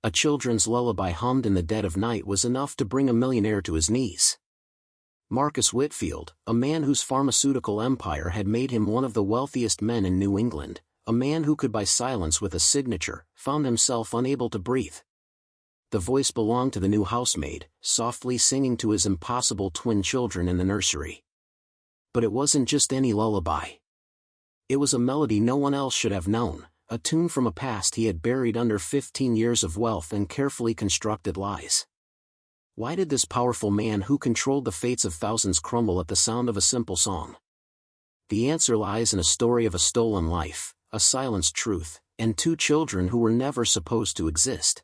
A children's lullaby hummed in the dead of night was enough to bring a millionaire to his knees. Marcus Whitfield, a man whose pharmaceutical empire had made him one of the wealthiest men in New England, a man who could buy silence with a signature, found himself unable to breathe. The voice belonged to the new housemaid, softly singing to his impossible twin children in the nursery. But it wasn't just any lullaby. It was a melody no one else should have known, a tune from a past he had buried under 15 years of wealth and carefully constructed lies. Why did this powerful man who controlled the fates of thousands crumble at the sound of a simple song? The answer lies in a story of a stolen life, a silenced truth, and two children who were never supposed to exist.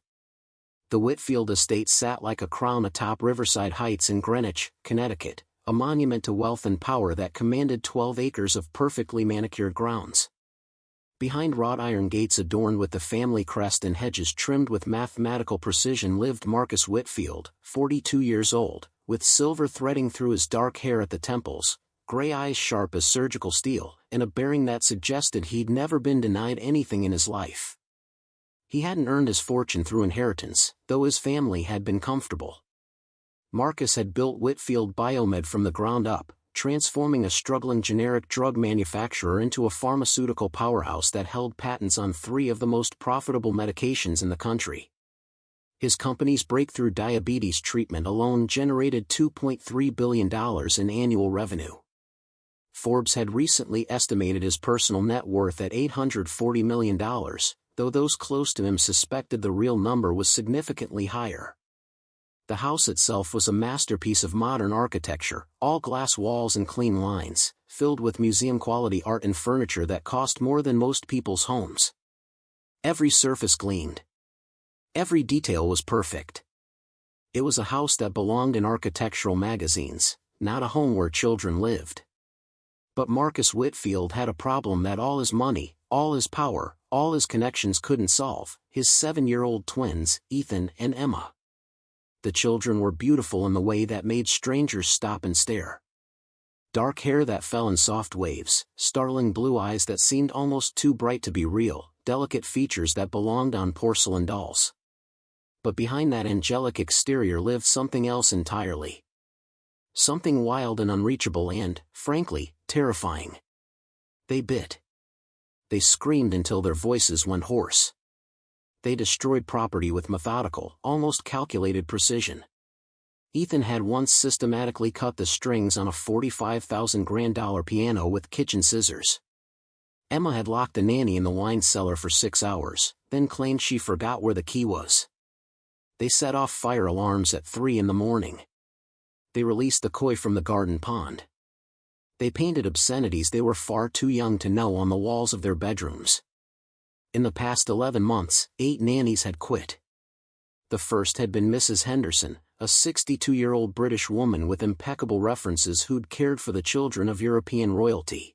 The Whitfield estate sat like a crown atop Riverside Heights in Greenwich, Connecticut, a monument to wealth and power that commanded 12 acres of perfectly manicured grounds. Behind wrought iron gates adorned with the family crest and hedges trimmed with mathematical precision lived Marcus Whitfield, 42 years old, with silver threading through his dark hair at the temples, gray eyes sharp as surgical steel, and a bearing that suggested he'd never been denied anything in his life. He hadn't earned his fortune through inheritance, though his family had been comfortable. Marcus had built Whitfield Biomed from the ground up, transforming a struggling generic drug manufacturer into a pharmaceutical powerhouse that held patents on 3 of the most profitable medications in the country. His company's breakthrough diabetes treatment alone generated $2.3 billion in annual revenue. Forbes had recently estimated his personal net worth at $840 million, though those close to him suspected the real number was significantly higher. The house itself was a masterpiece of modern architecture, all glass walls and clean lines, filled with museum-quality art and furniture that cost more than most people's homes. Every surface gleamed. Every detail was perfect. It was a house that belonged in architectural magazines, not a home where children lived. But Marcus Whitfield had a problem that all his money, all his power, all his connections couldn't solve: his 7-year-old twins, Ethan and Emma. The children were beautiful in the way that made strangers stop and stare. Dark hair that fell in soft waves, startling blue eyes that seemed almost too bright to be real, delicate features that belonged on porcelain dolls. But behind that angelic exterior lived something else entirely. Something wild and unreachable and, frankly, terrifying. They bit. They screamed until their voices went hoarse. They destroyed property with methodical, almost calculated precision. Ethan had once systematically cut the strings on a $45,000 piano with kitchen scissors. Emma had locked the nanny in the wine cellar for 6 hours, then claimed she forgot where the key was. They set off fire alarms at 3 in the morning. They released the koi from the garden pond. They painted obscenities they were far too young to know on the walls of their bedrooms. In the past 11 months, 8 nannies had quit. The first had been Mrs. Henderson, a 62-year-old British woman with impeccable references who'd cared for the children of European royalty.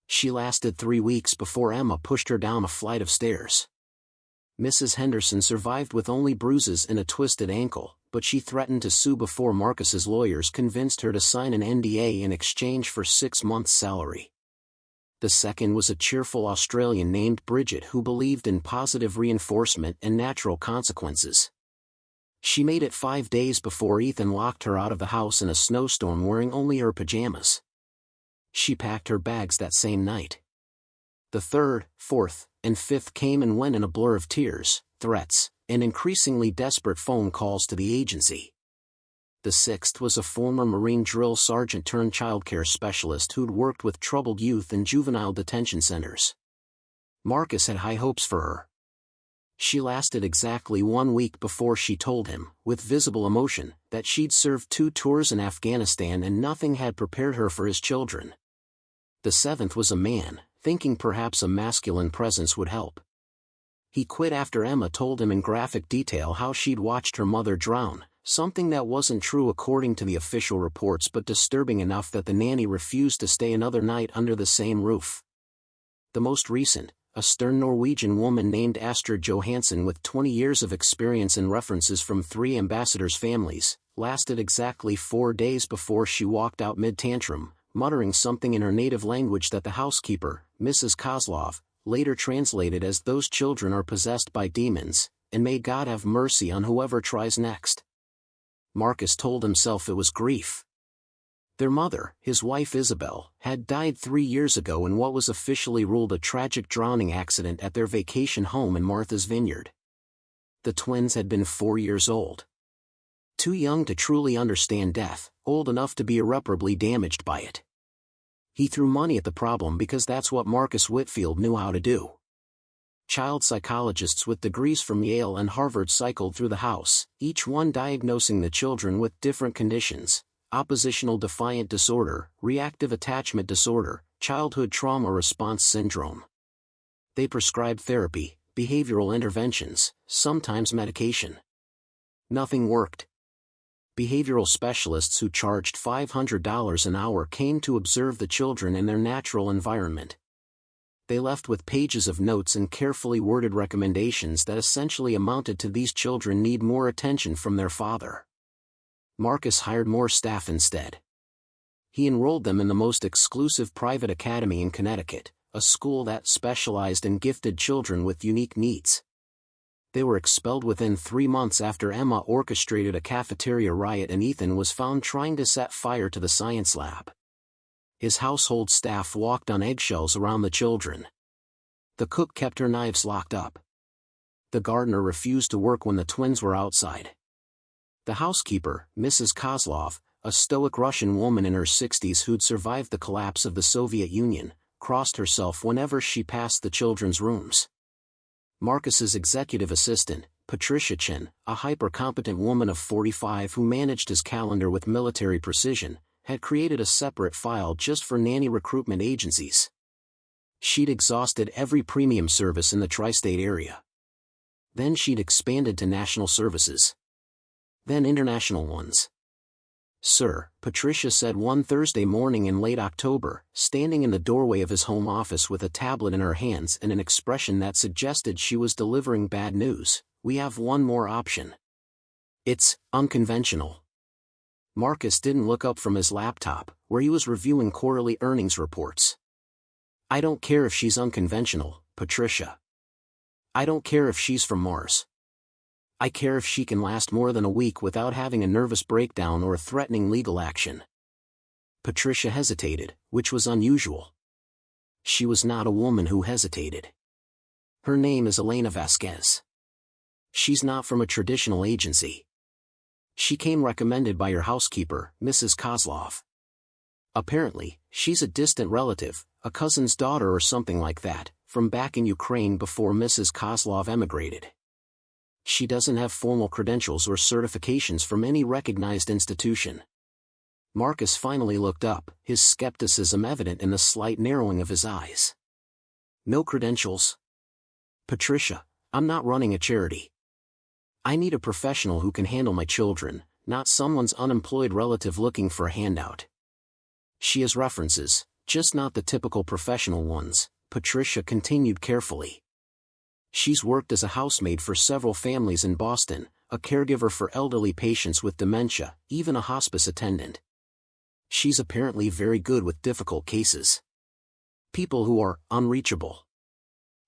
She lasted 3 weeks before Emma pushed her down a flight of stairs. Mrs. Henderson survived with only bruises and a twisted ankle, but she threatened to sue before Marcus's lawyers convinced her to sign an NDA in exchange for 6 months' salary. The second was a cheerful Australian named Bridget who believed in positive reinforcement and natural consequences. She made it 5 days before Ethan locked her out of the house in a snowstorm wearing only her pajamas. She packed her bags that same night. The third, fourth, and fifth came and went in a blur of tears, threats, and increasingly desperate phone calls to the agency. The sixth was a former Marine drill sergeant turned childcare specialist who'd worked with troubled youth in juvenile detention centers. Marcus had high hopes for her. She lasted exactly 1 week before she told him, with visible emotion, that she'd served 2 tours in Afghanistan and nothing had prepared her for his children. The seventh was a man, thinking perhaps a masculine presence would help. He quit after Emma told him in graphic detail how she'd watched her mother drown, something that wasn't true according to the official reports but disturbing enough that the nanny refused to stay another night under the same roof. The most recent, a stern Norwegian woman named Astrid Johansson with 20 years of experience and references from 3 ambassadors' families, lasted exactly 4 days before she walked out mid-tantrum, muttering something in her native language that the housekeeper, Mrs. Kozlov, later translated as "those children are possessed by demons," and may God have mercy on whoever tries next. Marcus told himself it was grief. Their mother, his wife Isabel, had died 3 years ago in what was officially ruled a tragic drowning accident at their vacation home in Martha's Vineyard. The twins had been 4 years old. Too young to truly understand death, old enough to be irreparably damaged by it. He threw money at the problem because that's what Marcus Whitfield knew how to do. Child psychologists with degrees from Yale and Harvard cycled through the house, each one diagnosing the children with different conditions: oppositional defiant disorder, reactive attachment disorder, childhood trauma response syndrome. They prescribed therapy, behavioral interventions, sometimes medication. Nothing worked. Behavioral specialists who charged $500 an hour came to observe the children in their natural environment. They left with pages of notes and carefully worded recommendations that essentially amounted to: these children need more attention from their father. Marcus hired more staff instead. He enrolled them in the most exclusive private academy in Connecticut, a school that specialized in gifted children with unique needs. They were expelled within 3 months after Emma orchestrated a cafeteria riot and Ethan was found trying to set fire to the science lab. His household staff walked on eggshells around the children. The cook kept her knives locked up. The gardener refused to work when the twins were outside. The housekeeper, Mrs. Kozlov, a stoic Russian woman in her 60s who'd survived the collapse of the Soviet Union, crossed herself whenever she passed the children's rooms. Marcus's executive assistant, Patricia Chen, a hyper-competent woman of 45 who managed his calendar with military precision, had created a separate file just for nanny recruitment agencies. She'd exhausted every premium service in the tri-state area. Then she'd expanded to national services. Then international ones. "Sir," Patricia said one Thursday morning in late October, standing in the doorway of his home office with a tablet in her hands and an expression that suggested she was delivering bad news, "we have one more option. It's unconventional." Marcus didn't look up from his laptop, where he was reviewing quarterly earnings reports. "I don't care if she's unconventional, Patricia. I don't care if she's from Mars. I care if she can last more than a week without having a nervous breakdown or threatening legal action." Patricia hesitated, which was unusual. She was not a woman who hesitated. "Her name is Elena Vasquez. She's not from a traditional agency. She came recommended by your housekeeper, Mrs. Kozlov. Apparently, she's a distant relative, a cousin's daughter or something like that, from back in Ukraine before Mrs. Kozlov emigrated. She doesn't have formal credentials or certifications from any recognized institution." Marcus finally looked up, his skepticism evident in the slight narrowing of his eyes. "No credentials? Patricia, I'm not running a charity. I need a professional who can handle my children, not someone's unemployed relative looking for a handout. She has references, just not the typical professional ones," Patricia continued carefully. "She's worked as a housemaid for several families in Boston, a caregiver for elderly patients with dementia, even a hospice attendant. She's apparently very good with difficult cases. People who are unreachable."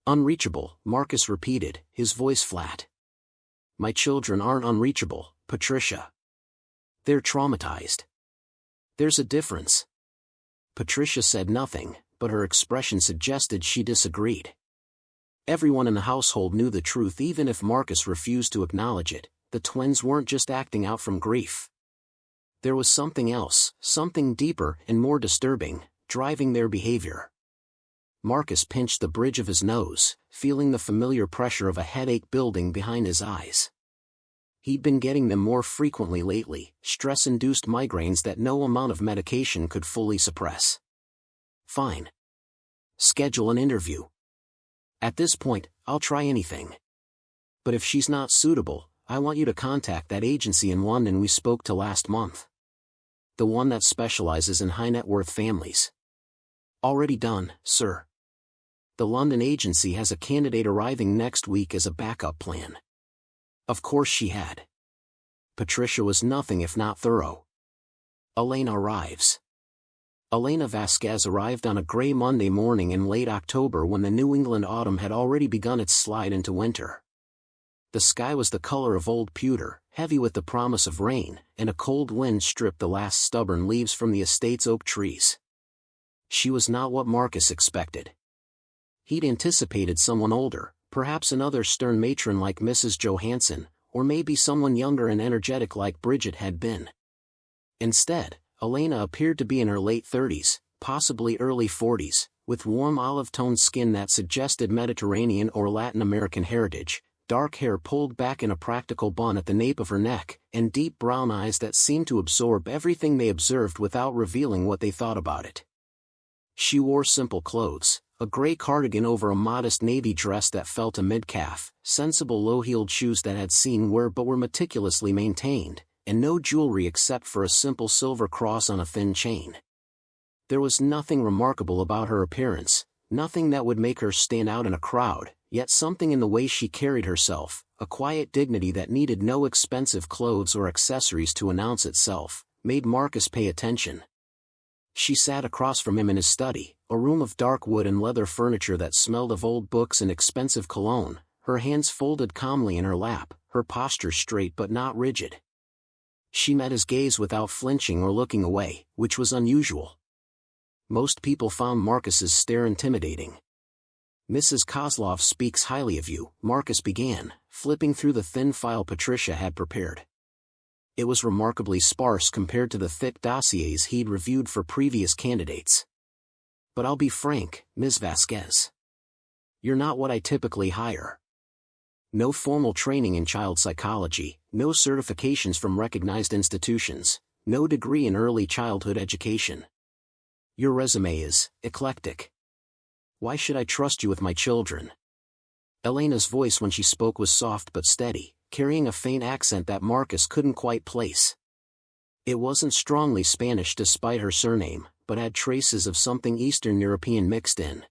"Unreachable," Marcus repeated, his voice flat. "My children aren't unreachable, Patricia. They're traumatized. There's a difference." Patricia said nothing, but her expression suggested she disagreed. Everyone in the household knew the truth even if Marcus refused to acknowledge it: the twins weren't just acting out from grief. There was something else, something deeper and more disturbing, driving their behavior. Marcus pinched the bridge of his nose, feeling the familiar pressure of a headache building behind his eyes. He'd been getting them more frequently lately, stress-induced migraines that no amount of medication could fully suppress. "Fine. Schedule an interview. At this point, I'll try anything. But if she's not suitable, I want you to contact that agency in London we spoke to last month. The one that specializes in high-net-worth families." "Already done, sir. The London agency has a candidate arriving next week as a backup plan." Of course she had. Patricia was nothing if not thorough. Elena arrives. Elena Vasquez arrived on a gray Monday morning in late October when the New England autumn had already begun its slide into winter. The sky was the color of old pewter, heavy with the promise of rain, and a cold wind stripped the last stubborn leaves from the estate's oak trees. She was not what Marcus expected. He'd anticipated someone older, perhaps another stern matron like Mrs. Johansson, or maybe someone younger and energetic like Bridget had been. Instead, Elena appeared to be in her late 30s, possibly early 40s, with warm olive-toned skin that suggested Mediterranean or Latin American heritage, dark hair pulled back in a practical bun at the nape of her neck, and deep brown eyes that seemed to absorb everything they observed without revealing what they thought about it. She wore simple clothes, a gray cardigan over a modest navy dress that fell to mid-calf, sensible low-heeled shoes that had seen wear but were meticulously maintained, and no jewelry except for a simple silver cross on a thin chain. There was nothing remarkable about her appearance, nothing that would make her stand out in a crowd, yet something in the way she carried herself, a quiet dignity that needed no expensive clothes or accessories to announce itself, made Marcus pay attention. She sat across from him in his study, a room of dark wood and leather furniture that smelled of old books and expensive cologne, her hands folded calmly in her lap, her posture straight but not rigid. She met his gaze without flinching or looking away, which was unusual. Most people found Marcus's stare intimidating. "Mrs. Kozlov speaks highly of you," Marcus began, flipping through the thin file Patricia had prepared. It was remarkably sparse compared to the thick dossiers he'd reviewed for previous candidates. "But I'll be frank, Ms. Vasquez. You're not what I typically hire. No formal training in child psychology, no certifications from recognized institutions, no degree in early childhood education. Your resume is eclectic. Why should I trust you with my children?" Elena's voice when she spoke was soft but steady, carrying a faint accent that Marcus couldn't quite place. It wasn't strongly Spanish despite her surname, but had traces of something Eastern European mixed in.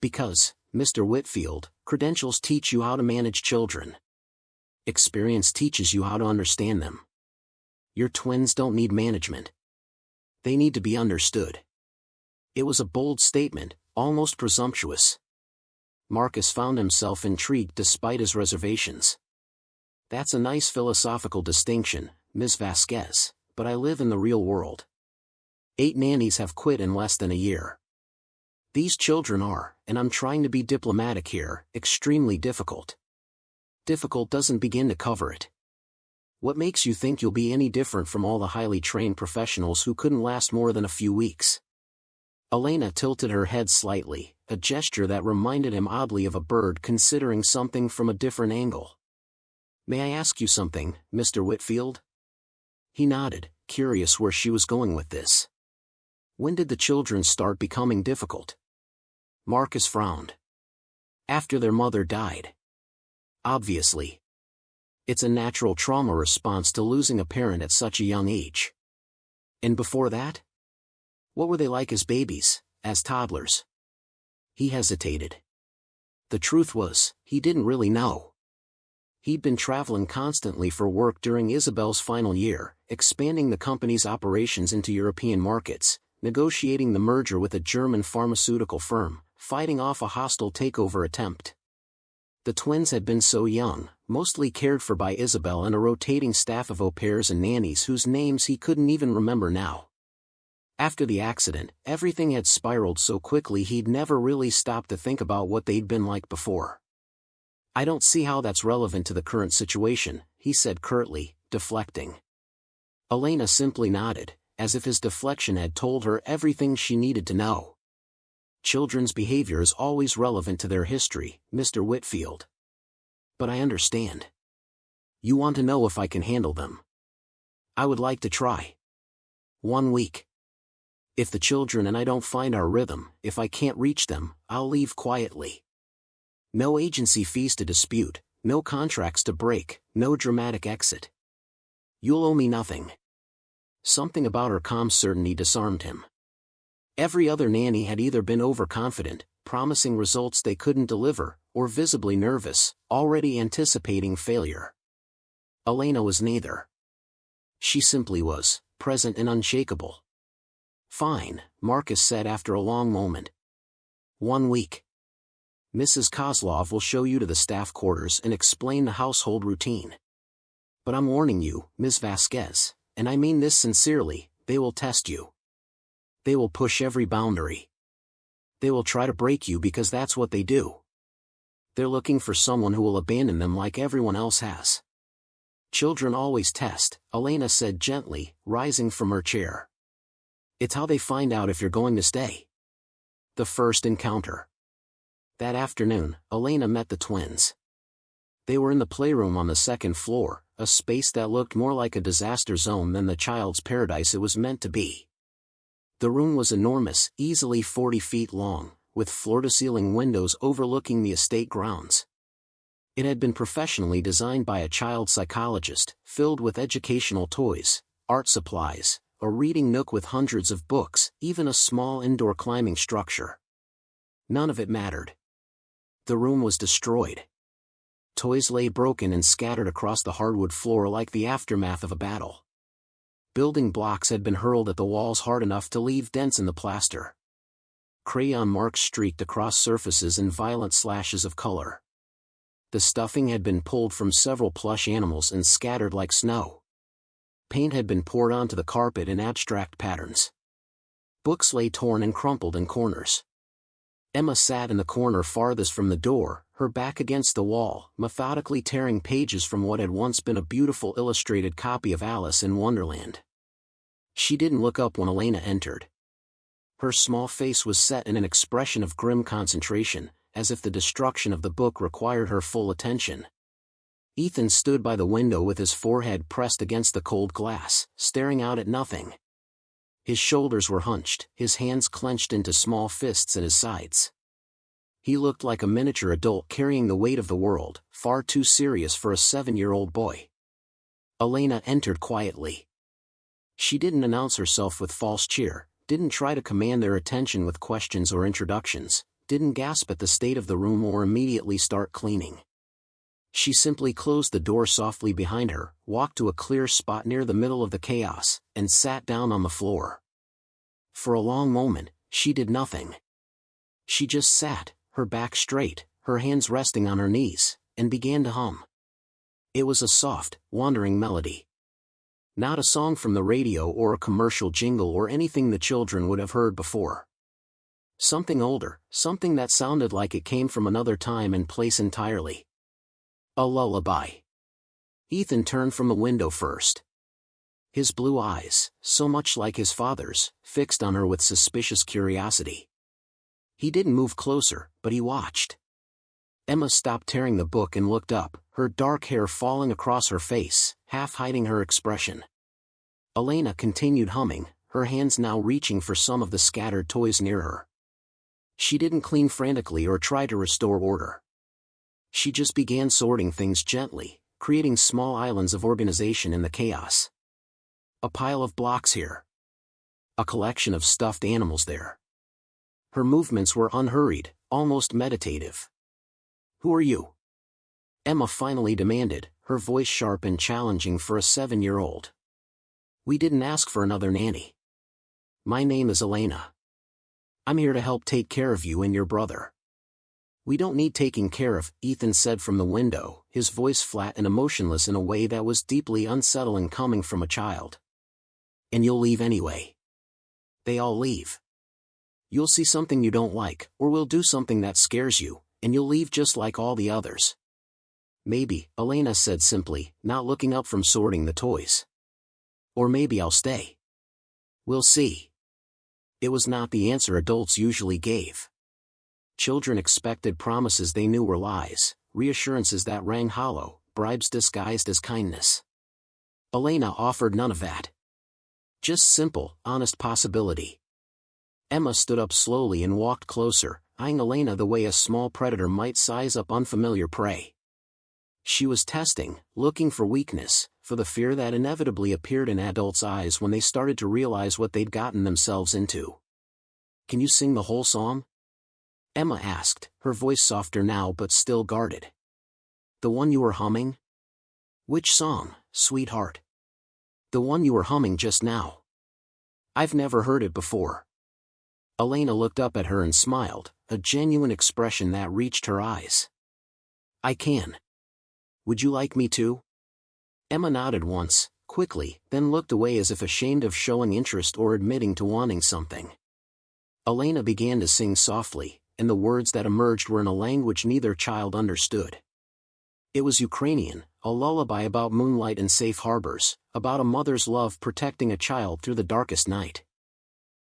"Because, Mr. Whitfield, credentials teach you how to manage children. Experience teaches you how to understand them. Your twins don't need management. They need to be understood." It was a bold statement, almost presumptuous. Marcus found himself intrigued despite his reservations. "That's a nice philosophical distinction, Ms. Vasquez, but I live in the real world. 8 nannies have quit in less than a year. These children are, and I'm trying to be diplomatic here, extremely difficult. Difficult doesn't begin to cover it. What makes you think you'll be any different from all the highly trained professionals who couldn't last more than a few weeks?" Elena tilted her head slightly, a gesture that reminded him oddly of a bird considering something from a different angle. "May I ask you something, Mr. Whitfield?" He nodded, curious where she was going with this. "When did the children start becoming difficult?" Marcus frowned. "After their mother died. Obviously. It's a natural trauma response to losing a parent at such a young age." "And before that? What were they like as babies, as toddlers?" He hesitated. The truth was, he didn't really know. He'd been traveling constantly for work during Isabel's final year, expanding the company's operations into European markets, negotiating the merger with a German pharmaceutical firm, fighting off a hostile takeover attempt. The twins had been so young, mostly cared for by Isabel and a rotating staff of au pairs and nannies whose names he couldn't even remember now. After the accident, everything had spiraled so quickly he'd never really stopped to think about what they'd been like before. "I don't see how that's relevant to the current situation," he said curtly, deflecting. Elena simply nodded, as if his deflection had told her everything she needed to know. "Children's behavior is always relevant to their history, Mr. Whitfield. But I understand. You want to know if I can handle them. I would like to try. 1 week. If the children and I don't find our rhythm, if I can't reach them, I'll leave quietly. No agency fees to dispute, no contracts to break, no dramatic exit. You'll owe me nothing." Something about her calm certainty disarmed him. Every other nanny had either been overconfident, promising results they couldn't deliver, or visibly nervous, already anticipating failure. Elena was neither. She simply was, present and unshakable. "Fine," Marcus said after a long moment. 1 week. Mrs. Kozlov will show you to the staff quarters and explain the household routine. But I'm warning you, Ms. Vasquez, and I mean this sincerely, they will test you. They will push every boundary. They will try to break you because that's what they do. They're looking for someone who will abandon them like everyone else has. Children always test, Elena said gently, rising from her chair. It's how they find out if you're going to stay. The first encounter. That afternoon, Elena met the twins. They were in the playroom on the second floor, a space that looked more like a disaster zone than the child's paradise it was meant to be. The room was enormous, easily 40 feet long, with floor-to-ceiling windows overlooking the estate grounds. It had been professionally designed by a child psychologist, filled with educational toys, art supplies, a reading nook with hundreds of books, even a small indoor climbing structure. None of it mattered. The room was destroyed. Toys lay broken and scattered across the hardwood floor like the aftermath of a battle. Building blocks had been hurled at the walls hard enough to leave dents in the plaster. Crayon marks streaked across surfaces in violent slashes of color. The stuffing had been pulled from several plush animals and scattered like snow. Paint had been poured onto the carpet in abstract patterns. Books lay torn and crumpled in corners. Emma sat in the corner farthest from the door, her back against the wall, methodically tearing pages from what had once been a beautiful illustrated copy of Alice in Wonderland. She didn't look up when Elena entered. Her small face was set in an expression of grim concentration, as if the destruction of the book required her full attention. Ethan stood by the window with his forehead pressed against the cold glass, staring out at nothing. His shoulders were hunched, his hands clenched into small fists at his sides. He looked like a miniature adult carrying the weight of the world, far too serious for a 7-year-old boy. Elena entered quietly. She didn't announce herself with false cheer, didn't try to command their attention with questions or introductions, didn't gasp at the state of the room or immediately start cleaning. She simply closed the door softly behind her, walked to a clear spot near the middle of the chaos, and sat down on the floor. For a long moment, she did nothing. She just sat, her back straight, her hands resting on her knees, and began to hum. It was a soft, wandering melody. Not a song from the radio or a commercial jingle or anything the children would have heard before. Something older, something that sounded like it came from another time and place entirely. A lullaby. Ethan turned from the window first. His blue eyes, so much like his father's, fixed on her with suspicious curiosity. He didn't move closer, but he watched. Emma stopped tearing the book and looked up, her dark hair falling across her face, half hiding her expression. Elena continued humming, her hands now reaching for some of the scattered toys near her. She didn't clean frantically or try to restore order. She just began sorting things gently, creating small islands of organization in the chaos. A pile of blocks here. A collection of stuffed animals there. Her movements were unhurried, almost meditative. "Who are you?" Emma finally demanded, her voice sharp and challenging for a 7-year-old. "We didn't ask for another nanny. My name is Elena. I'm here to help take care of you and your brother." "We don't need taking care of," Ethan said from the window, his voice flat and emotionless in a way that was deeply unsettling coming from a child. "And you'll leave anyway. They all leave. You'll see something you don't like, or we'll do something that scares you, and you'll leave just like all the others." "Maybe," Elena said simply, not looking up from sorting the toys. "Or maybe I'll stay. We'll see." It was not the answer adults usually gave. Children expected promises they knew were lies, reassurances that rang hollow, bribes disguised as kindness. Elena offered none of that. Just simple, honest possibility. Emma stood up slowly and walked closer, eyeing Elena the way a small predator might size up unfamiliar prey. She was testing, looking for weakness, for the fear that inevitably appeared in adults' eyes when they started to realize what they'd gotten themselves into. "Can you sing the whole song?" Emma asked, her voice softer now but still guarded. "The one you were humming?" "Which song, sweetheart?" "The one you were humming just now." "I've never heard it before." Elena looked up at her and smiled, a genuine expression that reached her eyes. "I can. Would you like me to?" Emma nodded once, quickly, then looked away as if ashamed of showing interest or admitting to wanting something. Elena began to sing softly, and the words that emerged were in a language neither child understood. It was Ukrainian, a lullaby about moonlight and safe harbors, about a mother's love protecting a child through the darkest night.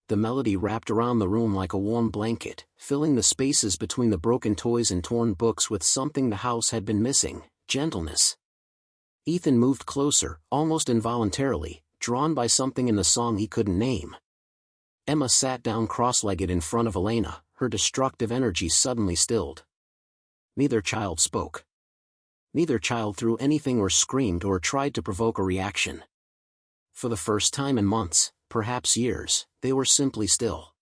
The melody wrapped around the room like a warm blanket, filling the spaces between the broken toys and torn books with something the house had been missing: gentleness. Ethan moved closer, almost involuntarily, drawn by something in the song he couldn't name. Emma sat down cross-legged in front of Elena, her destructive energy suddenly stilled. Neither child spoke. Neither child threw anything or screamed or tried to provoke a reaction. For the first time in months, perhaps years, they were simply still.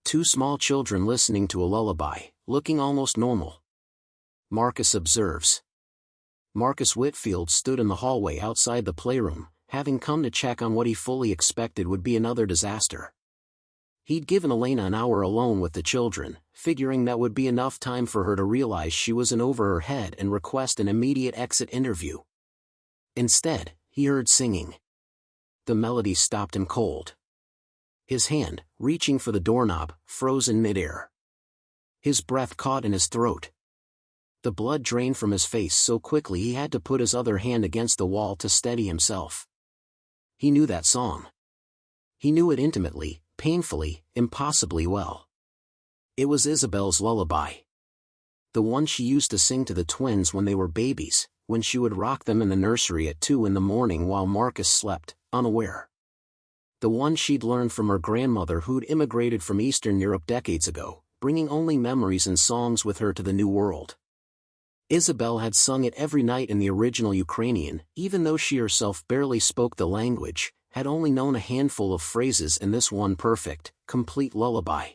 Two small children listening to a lullaby, looking almost normal. Marcus observes. Marcus Whitfield stood in the hallway outside the playroom, having come to check on what he fully expected would be another disaster. He'd given Elena an hour alone with the children, figuring that would be enough time for her to realize she was in over her head and request an immediate exit interview. Instead, he heard singing. The melody stopped him cold. His hand, reaching for the doorknob, froze in midair. His breath caught in his throat. The blood drained from his face so quickly he had to put his other hand against the wall to steady himself. He knew that song. He knew it intimately, painfully, impossibly well. It was Isabel's lullaby. The one she used to sing to the twins when they were babies, when she would rock them in the nursery at 2 in the morning while Marcus slept, unaware. The one she'd learned from her grandmother who'd immigrated from Eastern Europe decades ago, bringing only memories and songs with her to the new world. Isabel had sung it every night in the original Ukrainian, even though she herself barely spoke the language, had only known a handful of phrases in this one perfect, complete lullaby.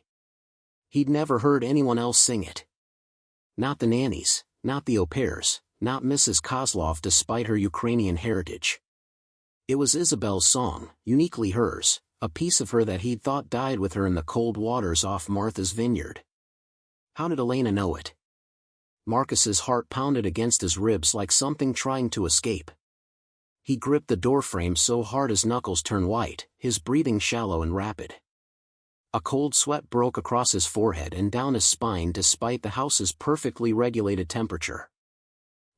He'd never heard anyone else sing it. Not the nannies, not the au pairs, not Mrs. Kozlov despite her Ukrainian heritage. It was Isabel's song, uniquely hers, a piece of her that he'd thought died with her in the cold waters off Martha's Vineyard. How did Elena know it? Marcus's heart pounded against his ribs like something trying to escape. He gripped the doorframe so hard his knuckles turned white, his breathing shallow and rapid. A cold sweat broke across his forehead and down his spine despite the house's perfectly regulated temperature.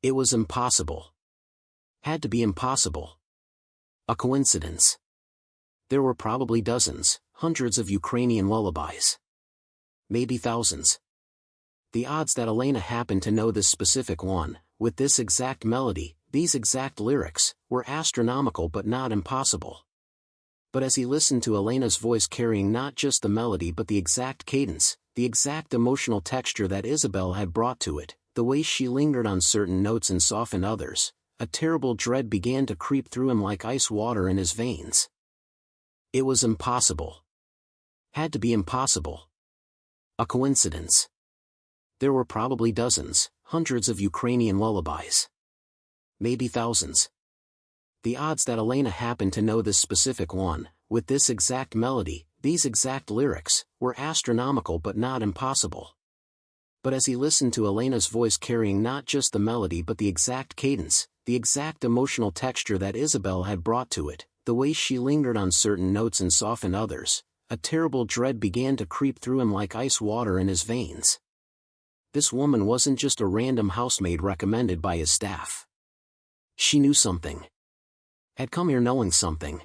It was impossible. Had to be impossible. A coincidence. There were probably dozens, hundreds of Ukrainian lullabies. Maybe thousands. The odds that Elena happened to know this specific one, with this exact melody, these exact lyrics, were astronomical but not impossible. But as he listened to Elena's voice carrying not just the melody but the exact cadence, the exact emotional texture that Isabel had brought to it, the way she lingered on certain notes and softened others, a terrible dread began to creep through him like ice water in his veins. It was impossible. Had to be impossible. A coincidence. There were probably dozens, hundreds of Ukrainian lullabies. Maybe thousands. The odds that Elena happened to know this specific one, with this exact melody, these exact lyrics, were astronomical but not impossible. But as he listened to Elena's voice carrying not just the melody but the exact cadence, the exact emotional texture that Isabel had brought to it, the way she lingered on certain notes and softened others, a terrible dread began to creep through him like ice water in his veins. This woman wasn't just a random housemaid recommended by his staff. She knew something. Had come here knowing something.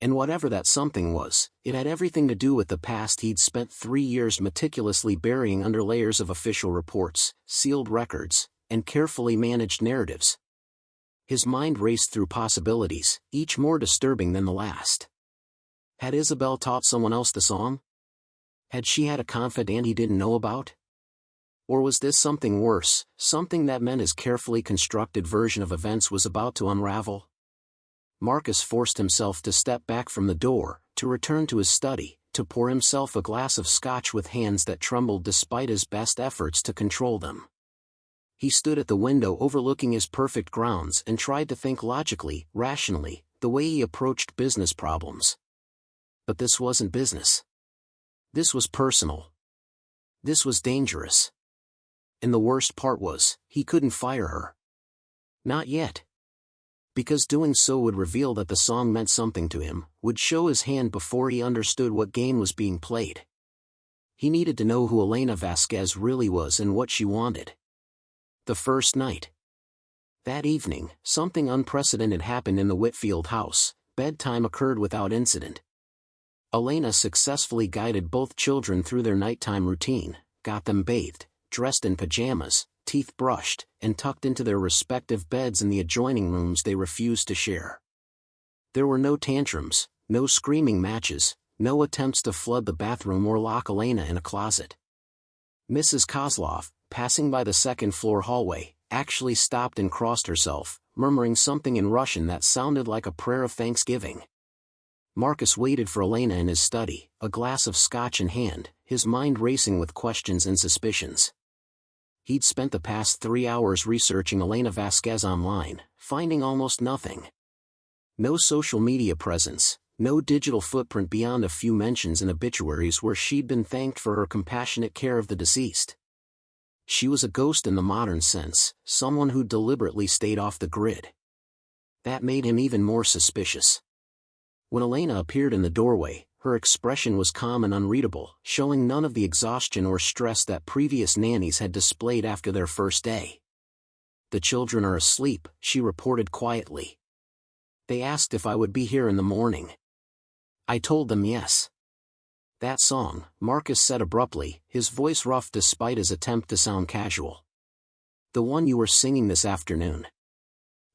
And whatever that something was, it had everything to do with the past he'd spent 3 years meticulously burying under layers of official reports, sealed records, and carefully managed narratives. His mind raced through possibilities, each more disturbing than the last. Had Isabel taught someone else the song? Had she had a confidant he didn't know about? Or was this something worse, something that meant his carefully constructed version of events was about to unravel? Marcus forced himself to step back from the door, to return to his study, to pour himself a glass of scotch with hands that trembled despite his best efforts to control them. He stood at the window overlooking his perfect grounds and tried to think logically, rationally, the way he approached business problems. But this wasn't business. This was personal. This was dangerous. And the worst part was, he couldn't fire her. Not yet. Because doing so would reveal that the song meant something to him, would show his hand before he understood what game was being played. He needed to know who Elena Vasquez really was and what she wanted. The first night. That evening, something unprecedented happened in the Whitfield house. Bedtime occurred without incident. Elena successfully guided both children through their nighttime routine, got them bathed, dressed in pajamas, teeth brushed, and tucked into their respective beds in the adjoining rooms they refused to share. There were no tantrums, no screaming matches, no attempts to flood the bathroom or lock Elena in a closet. Mrs. Kozlov, passing by the second-floor hallway, actually stopped and crossed herself, murmuring something in Russian that sounded like a prayer of thanksgiving. Marcus waited for Elena in his study, a glass of scotch in hand, his mind racing with questions and suspicions. He'd spent the past 3 hours researching Elena Vasquez online, finding almost nothing. No social media presence, no digital footprint beyond a few mentions in obituaries where she'd been thanked for her compassionate care of the deceased. She was a ghost in the modern sense, someone who deliberately stayed off the grid. That made him even more suspicious. When Elena appeared in the doorway, her expression was calm and unreadable, showing none of the exhaustion or stress that previous nannies had displayed after their first day. "The children are asleep," she reported quietly. "They asked if I would be here in the morning. I told them yes." "That song," Marcus said abruptly, his voice rough despite his attempt to sound casual. "The one you were singing this afternoon.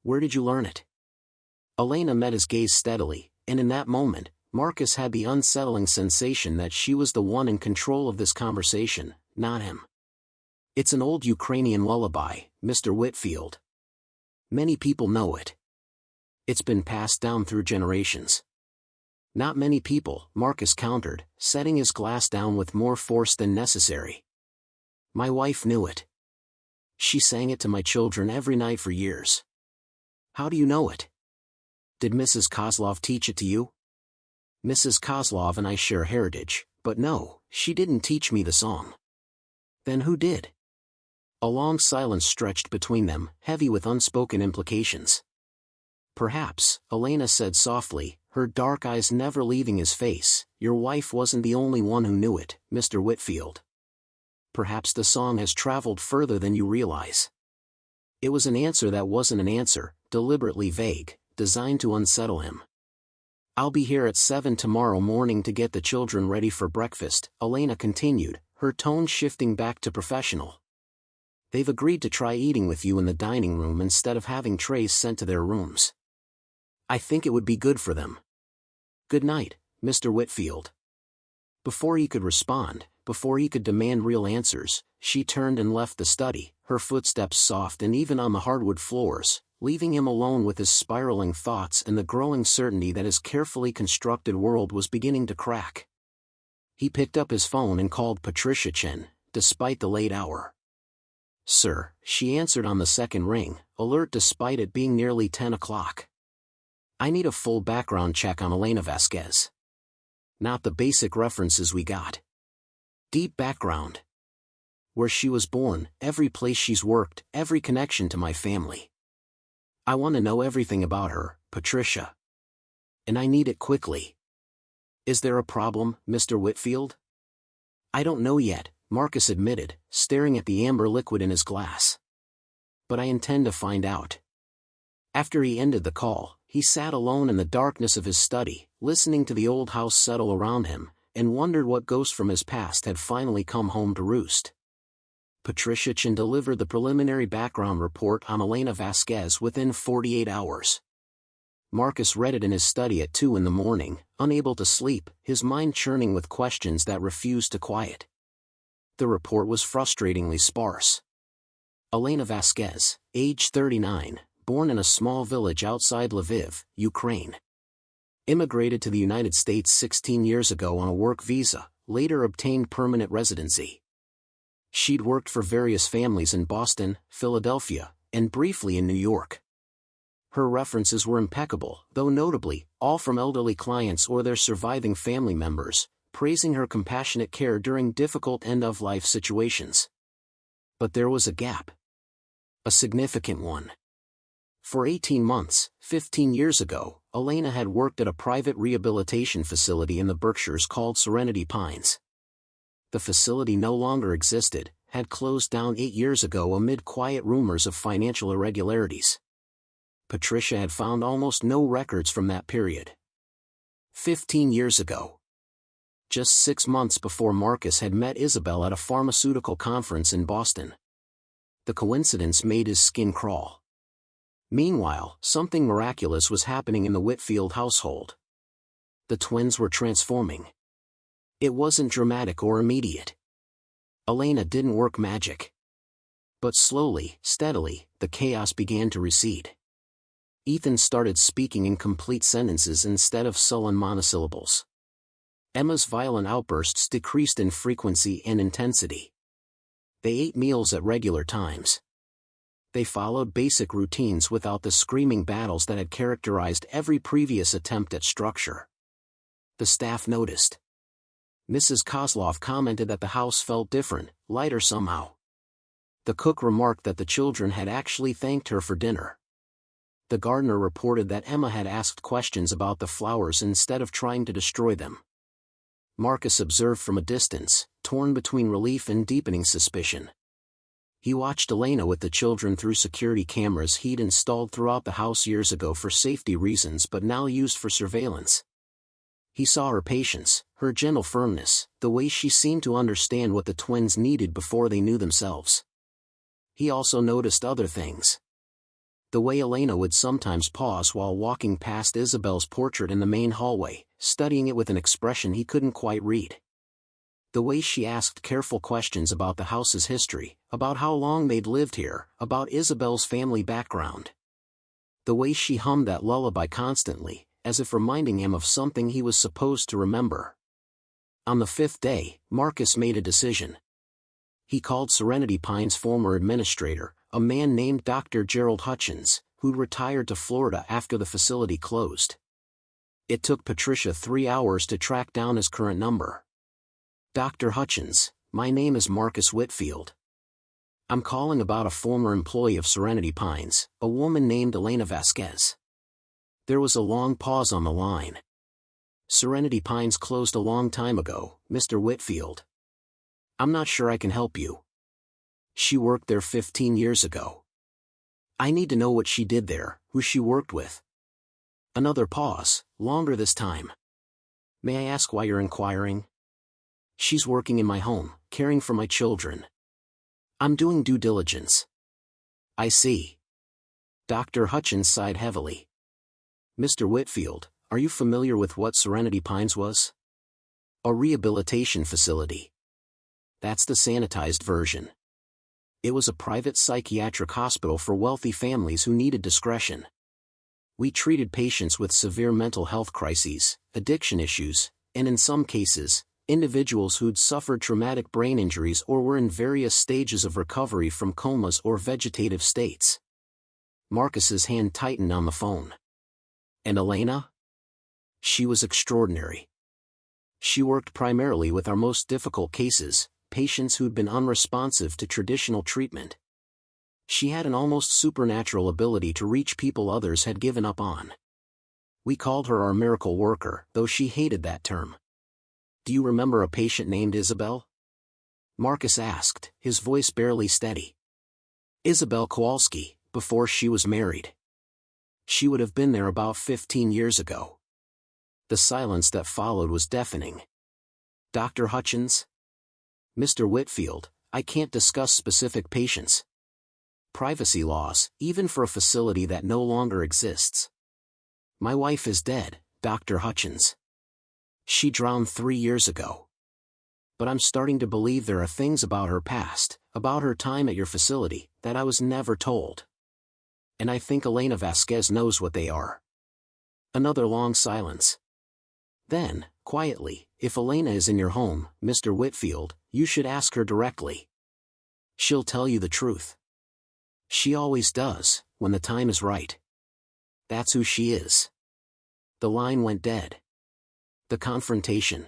Where did you learn it?" Elena met his gaze steadily, and in that moment, Marcus had the unsettling sensation that she was the one in control of this conversation, not him. "It's an old Ukrainian lullaby, Mr. Whitfield. Many people know it. It's been passed down through generations." "Not many people," Marcus countered, setting his glass down with more force than necessary. "My wife knew it. She sang it to my children every night for years." "How do you know it? Did Mrs. Kozlov teach it to you?" "Mrs. Kozlov and I share heritage, but no, she didn't teach me the song." "Then who did?" A long silence stretched between them, heavy with unspoken implications. "Perhaps," Elena said softly, her dark eyes never leaving his face, "your wife wasn't the only one who knew it, Mr. Whitfield. Perhaps the song has traveled further than you realize." It was an answer that wasn't an answer, deliberately vague, designed to unsettle him. "I'll be here at 7 tomorrow morning to get the children ready for breakfast," Elena continued, her tone shifting back to professional. "They've agreed to try eating with you in the dining room instead of having trays sent to their rooms. I think it would be good for them. Good night, Mr. Whitfield." Before he could respond, before he could demand real answers, she turned and left the study, her footsteps soft and even on the hardwood floors, leaving him alone with his spiraling thoughts and the growing certainty that his carefully constructed world was beginning to crack. He picked up his phone and called Patricia Chen, despite the late hour. "Sir," she answered on the second ring, alert despite it being nearly 10 o'clock. "I need a full background check on Elena Vasquez. Not the basic references we got. Deep background. Where she was born, every place she's worked, every connection to my family. I want to know everything about her, Patricia. And I need it quickly." "Is there a problem, Mr. Whitfield?" "I don't know yet," Marcus admitted, staring at the amber liquid in his glass. "But I intend to find out." After he ended the call, he sat alone in the darkness of his study, listening to the old house settle around him, and wondered what ghost from his past had finally come home to roost. Patricia Chen delivered the preliminary background report on Elena Vasquez within 48 hours. Marcus read it in his study at 2 in the morning, unable to sleep, his mind churning with questions that refused to quiet. The report was frustratingly sparse. Elena Vasquez, age 39, born in a small village outside Lviv, Ukraine. Immigrated to the United States 16 years ago on a work visa, later obtained permanent residency. She'd worked for various families in Boston, Philadelphia, and briefly in New York. Her references were impeccable, though notably, all from elderly clients or their surviving family members, praising her compassionate care during difficult end-of-life situations. But there was a gap. A significant one. For 18 months, 15 years ago, Elena had worked at a private rehabilitation facility in the Berkshires called Serenity Pines. The facility no longer existed, had closed down 8 years ago amid quiet rumors of financial irregularities. Patricia had found almost no records from that period. 15 years ago. Just 6 months before Marcus had met Isabel at a pharmaceutical conference in Boston. The coincidence made his skin crawl. Meanwhile, something miraculous was happening in the Whitfield household. The twins were transforming. It wasn't dramatic or immediate. Elena didn't work magic. But slowly, steadily, the chaos began to recede. Ethan started speaking in complete sentences instead of sullen monosyllables. Emma's violent outbursts decreased in frequency and intensity. They ate meals at regular times. They followed basic routines without the screaming battles that had characterized every previous attempt at structure. The staff noticed. Mrs. Kozlov commented that the house felt different, lighter somehow. The cook remarked that the children had actually thanked her for dinner. The gardener reported that Emma had asked questions about the flowers instead of trying to destroy them. Marcus observed from a distance, torn between relief and deepening suspicion. He watched Elena with the children through security cameras he'd installed throughout the house years ago for safety reasons but now used for surveillance. He saw her patience, her gentle firmness, the way she seemed to understand what the twins needed before they knew themselves. He also noticed other things. The way Elena would sometimes pause while walking past Isabel's portrait in the main hallway, studying it with an expression he couldn't quite read. The way she asked careful questions about the house's history, about how long they'd lived here, about Isabel's family background. The way she hummed that lullaby constantly, as if reminding him of something he was supposed to remember. On the 5th day, Marcus made a decision. He called Serenity Pines' former administrator, a man named Dr. Gerald Hutchins, who'd retired to Florida after the facility closed. It took Patricia 3 hours to track down his current number. Dr. Hutchins, my name is Marcus Whitfield. I'm calling about a former employee of Serenity Pines, a woman named Elena Vasquez. There was a long pause on the line. Serenity Pines closed a long time ago, Mr. Whitfield. I'm not sure I can help you. She worked there 15 years ago. I need to know what she did there, who she worked with. Another pause, longer this time. May I ask why you're inquiring? She's working in my home, caring for my children. I'm doing due diligence. I see. Dr. Hutchins sighed heavily. Mr. Whitfield, are you familiar with what Serenity Pines was? A rehabilitation facility. That's the sanitized version. It was a private psychiatric hospital for wealthy families who needed discretion. We treated patients with severe mental health crises, addiction issues, and in some cases, individuals who'd suffered traumatic brain injuries or were in various stages of recovery from comas or vegetative states. Marcus's hand tightened on the phone. And Elena? She was extraordinary. She worked primarily with our most difficult cases, patients who'd been unresponsive to traditional treatment. She had an almost supernatural ability to reach people others had given up on. We called her our miracle worker, though she hated that term. Do you remember a patient named Isabel? Marcus asked, his voice barely steady. Isabel Kowalski, before she was married. She would have been there about 15 years ago. The silence that followed was deafening. Dr. Hutchins? Mr. Whitfield, I can't discuss specific patients. Privacy laws, even for a facility that no longer exists. My wife is dead, Dr. Hutchins. She drowned 3 years ago. But I'm starting to believe there are things about her past, about her time at your facility, that I was never told. And I think Elena Vasquez knows what they are. Another long silence. Then, quietly, if Elena is in your home, Mr. Whitfield, you should ask her directly. She'll tell you the truth. She always does, when the time is right. That's who she is. The line went dead. The confrontation.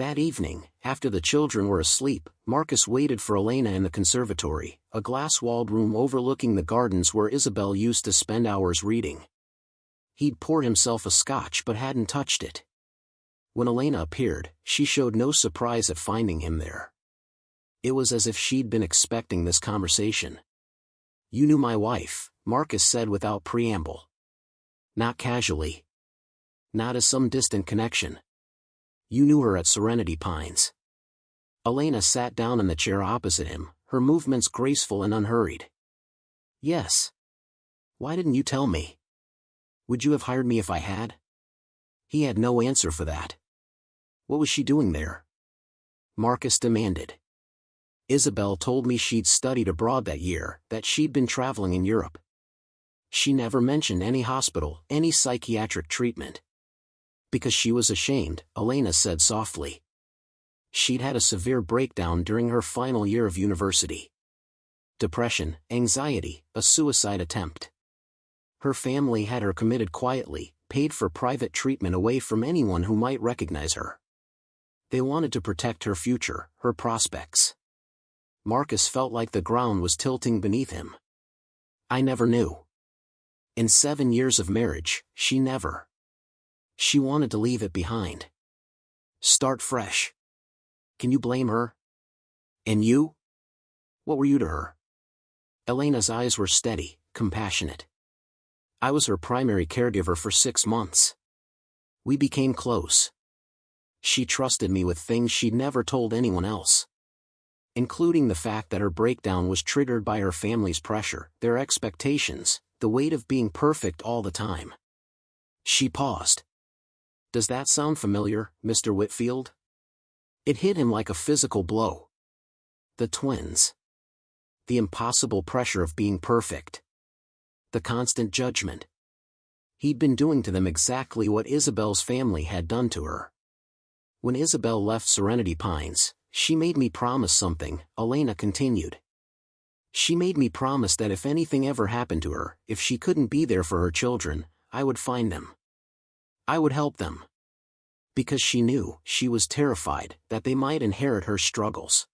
That evening, after the children were asleep, Marcus waited for Elena in the conservatory, a glass-walled room overlooking the gardens where Isabel used to spend hours reading. He'd poured himself a scotch but hadn't touched it. When Elena appeared, she showed no surprise at finding him there. It was as if she'd been expecting this conversation. "You knew my wife," Marcus said without preamble. Not casually. Not as some distant connection. "You knew her at Serenity Pines." Elena sat down in the chair opposite him, her movements graceful and unhurried. "Yes. Why didn't you tell me? Would you have hired me if I had?" He had no answer for that. "What was she doing there?" Marcus demanded. "Isabel told me she'd studied abroad that year, that she'd been traveling in Europe. She never mentioned any hospital, any psychiatric treatment." "Because she was ashamed," Elena said softly. "She'd had a severe breakdown during her final year of university. Depression, anxiety, a suicide attempt. Her family had her committed quietly, paid for private treatment away from anyone who might recognize her. They wanted to protect her future, her prospects." Marcus felt like the ground was tilting beneath him. "I never knew. In 7 years of marriage, she never. She wanted to leave it behind. Start fresh. Can you blame her? And you? What were you to her?" Elena's eyes were steady, compassionate. "I was her primary caregiver for 6 months. We became close. She trusted me with things she'd never told anyone else. Including the fact that her breakdown was triggered by her family's pressure, their expectations, the weight of being perfect all the time." She paused. "Does that sound familiar, Mr. Whitfield?" It hit him like a physical blow. The twins. The impossible pressure of being perfect. The constant judgment. He'd been doing to them exactly what Isabel's family had done to her. "When Isabel left Serenity Pines, she made me promise something," Elena continued. "She made me promise that if anything ever happened to her, if she couldn't be there for her children, I would find them. I would help them. Because she knew, she was terrified, that they might inherit her struggles."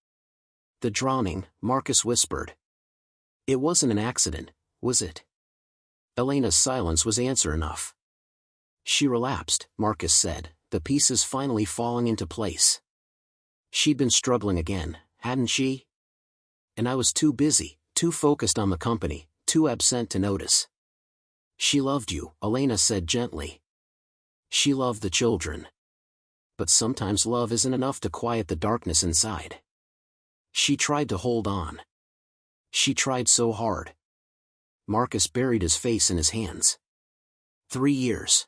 "The drowning," Marcus whispered. "It wasn't an accident, was it?" Elena's silence was answer enough. "She relapsed," Marcus said, the pieces finally falling into place. "She'd been struggling again, hadn't she? And I was too busy, too focused on the company, too absent to notice." "She loved you," Elena said gently. "She loved the children. But sometimes love isn't enough to quiet the darkness inside. She tried to hold on. She tried so hard." Marcus buried his face in his hands. 3 years.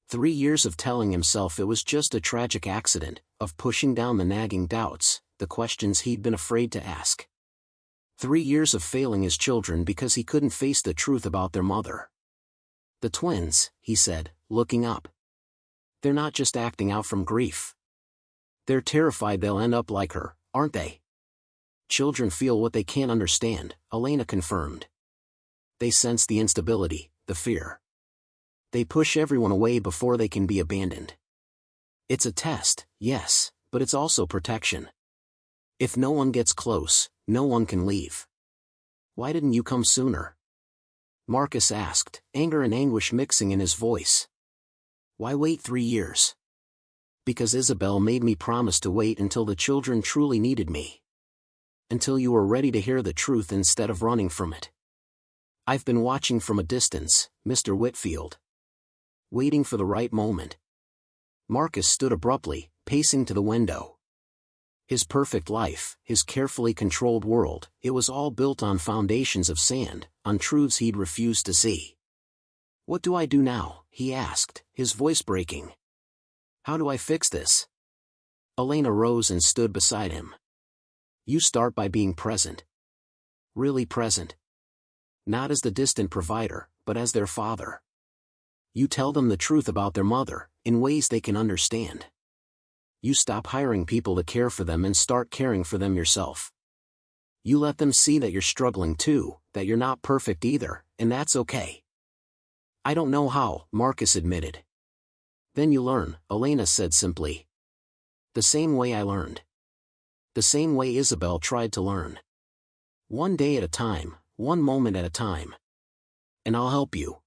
3 years of telling himself it was just a tragic accident, of pushing down the nagging doubts, the questions he'd been afraid to ask. 3 years of failing his children because he couldn't face the truth about their mother. "The twins," he said, looking up. "They're not just acting out from grief. They're terrified they'll end up like her, aren't they?" "Children feel what they can't understand," Elena confirmed. "They sense the instability, the fear. They push everyone away before they can be abandoned. It's a test, yes, but it's also protection. If no one gets close, no one can leave." "Why didn't you come sooner?" Marcus asked, anger and anguish mixing in his voice. "Why wait 3 years?" "Because Isabel made me promise to wait until the children truly needed me. Until you were ready to hear the truth instead of running from it. I've been watching from a distance, Mr. Whitfield. Waiting for the right moment." Marcus stood abruptly, pacing to the window. His perfect life, his carefully controlled world, it was all built on foundations of sand, on truths he'd refused to see. "What do I do now?" he asked, his voice breaking. "How do I fix this?" Elena rose and stood beside him. "You start by being present. Really present. Not as the distant provider, but as their father. You tell them the truth about their mother, in ways they can understand. You stop hiring people to care for them and start caring for them yourself. You let them see that you're struggling too, that you're not perfect either, and that's okay." "I don't know how," Marcus admitted. "Then you learn," Elena said simply. The same way I learned. The same way Isabel tried to learn. One day at a time, one moment at a time. And I'll help you.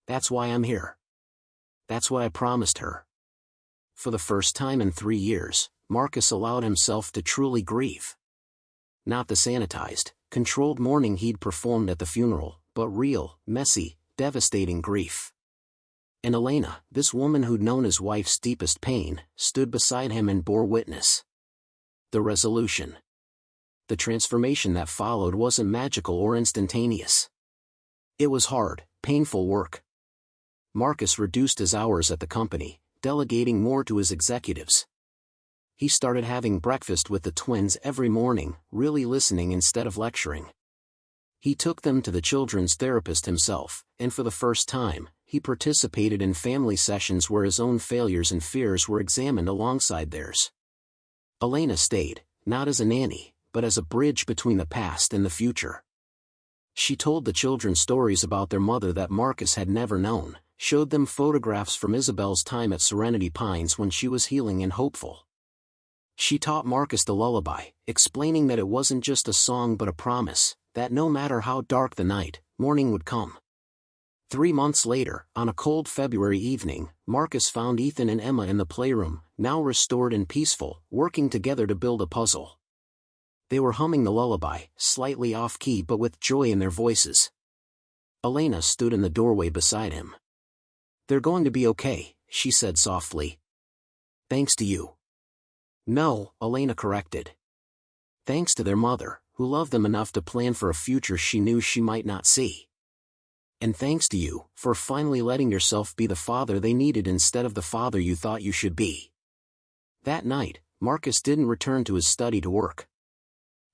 That's why I'm here. That's what I promised her. For the first time in 3 years, Marcus allowed himself to truly grieve. Not the sanitized, controlled mourning he'd performed at the funeral, but real, messy, devastating grief. And Elena, this woman who'd known his wife's deepest pain, stood beside him and bore witness. The resolution. The transformation that followed wasn't magical or instantaneous. It was hard, painful work. Marcus reduced his hours at the company, delegating more to his executives. He started having breakfast with the twins every morning, really listening instead of lecturing. He took them to the children's therapist himself, and for the first time, he participated in family sessions where his own failures and fears were examined alongside theirs. Elena stayed, not as a nanny, but as a bridge between the past and the future. She told the children stories about their mother that Marcus had never known, showed them photographs from Isabel's time at Serenity Pines when she was healing and hopeful. She taught Marcus the lullaby, explaining that it wasn't just a song but a promise, that no matter how dark the night, morning would come. 3 months later, on a cold February evening, Marcus found Ethan and Emma in the playroom, now restored and peaceful, working together to build a puzzle. They were humming the lullaby, slightly off-key but with joy in their voices. Elena stood in the doorway beside him. "They're going to be okay," she said softly. "Thanks to you." "No," Elena corrected. "Thanks to their mother, who loved them enough to plan for a future she knew she might not see. And thanks to you, for finally letting yourself be the father they needed instead of the father you thought you should be." That night, Marcus didn't return to his study to work.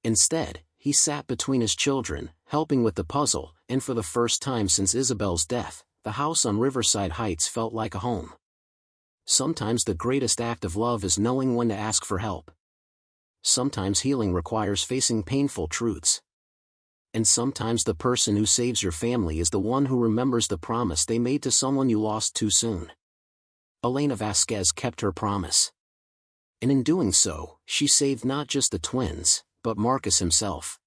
Instead, he sat between his children, helping with the puzzle, and for the first time since Isabel's death, the house on Riverside Heights felt like a home. Sometimes the greatest act of love is knowing when to ask for help. Sometimes healing requires facing painful truths. And sometimes the person who saves your family is the one who remembers the promise they made to someone you lost too soon. Elena Vasquez kept her promise. And in doing so, she saved not just the twins, but Marcus himself.